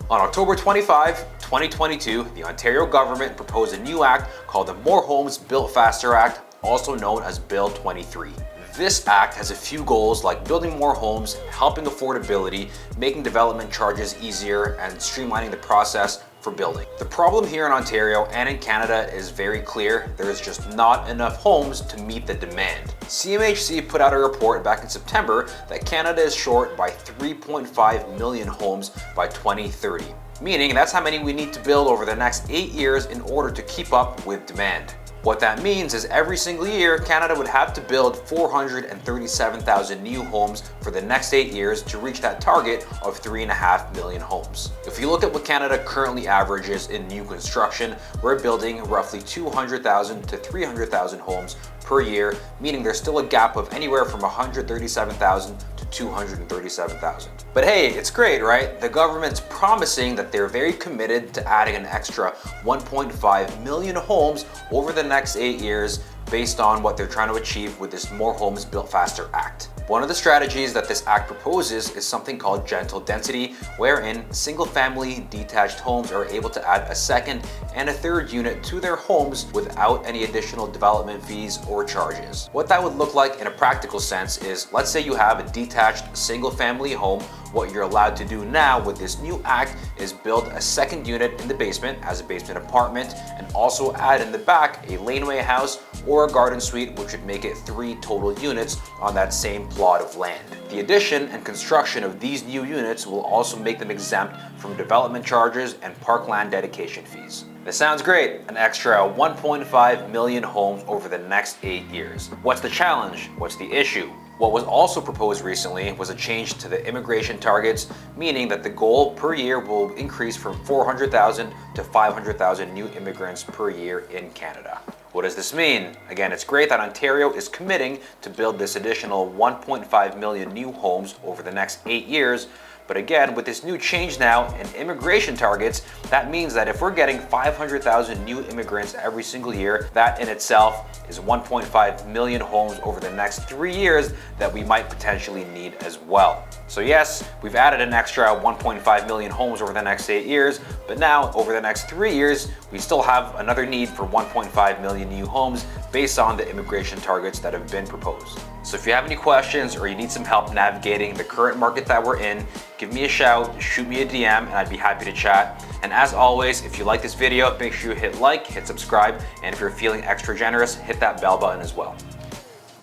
On October 25, 2022, the Ontario government proposed a new act called the More Homes Built Faster Act, also known as Bill 23. This act has a few goals like building more homes, helping affordability, making development charges easier, and streamlining the process for building. The problem here in Ontario and in Canada is very clear. There is just not enough homes to meet the demand. CMHC put out a report back in September that Canada is short by 3.5 million homes by 2030, meaning that's how many we need to build over the next 8 years in order to keep up with demand. What that means is every single year, Canada would have to build 437,000 new homes for the next 8 years to reach that target of 3.5 million homes. If you look at what Canada currently averages in new construction, we're building roughly 200,000 to 300,000 homes per year, meaning there's still a gap of anywhere from 137,000 to 237,000. But hey, it's great, right? The government's promising that they're very committed to adding an extra 1.5 million homes over the next 8 years based on what they're trying to achieve with this More Homes Built Faster Act. One of the strategies that this act proposes is something called gentle density, wherein single-family detached homes are able to add a second and a third unit to their homes without any additional development fees or charges. What that would look like in a practical sense is, let's say you have a detached single-family home. What you're allowed to do now with this new act is build a second unit in the basement as a basement apartment, and also add in the back a laneway house or a garden suite, which would make it 3 total units on that same plot of land. The addition and construction of these new units will also make them exempt from development charges and parkland dedication fees. This sounds great, an extra 1.5 million homes over the next 8 years. What's the challenge? What's the issue? What was also proposed recently was a change to the immigration targets, meaning that the goal per year will increase from 400,000 to 500,000 new immigrants per year in Canada. What does this mean? Again, it's great that Ontario is committing to build this additional 1.5 million new homes over the next 8 years. But again, with this new change now in immigration targets, that means that if we're getting 500,000 new immigrants every single year, that in itself is 1.5 million homes over the next 3 years that we might potentially need as well. So yes, we've added an extra 1.5 million homes over the next 8 years, but now over the next 3 years, we still have another need for 1.5 million new homes based on the immigration targets that have been proposed. So if you have any questions or you need some help navigating the current market that we're in, give me a shout, shoot me a DM, and I'd be happy to chat. And as always, if you like this video, make sure you hit like, hit subscribe, and if you're feeling extra generous, hit that bell button as well.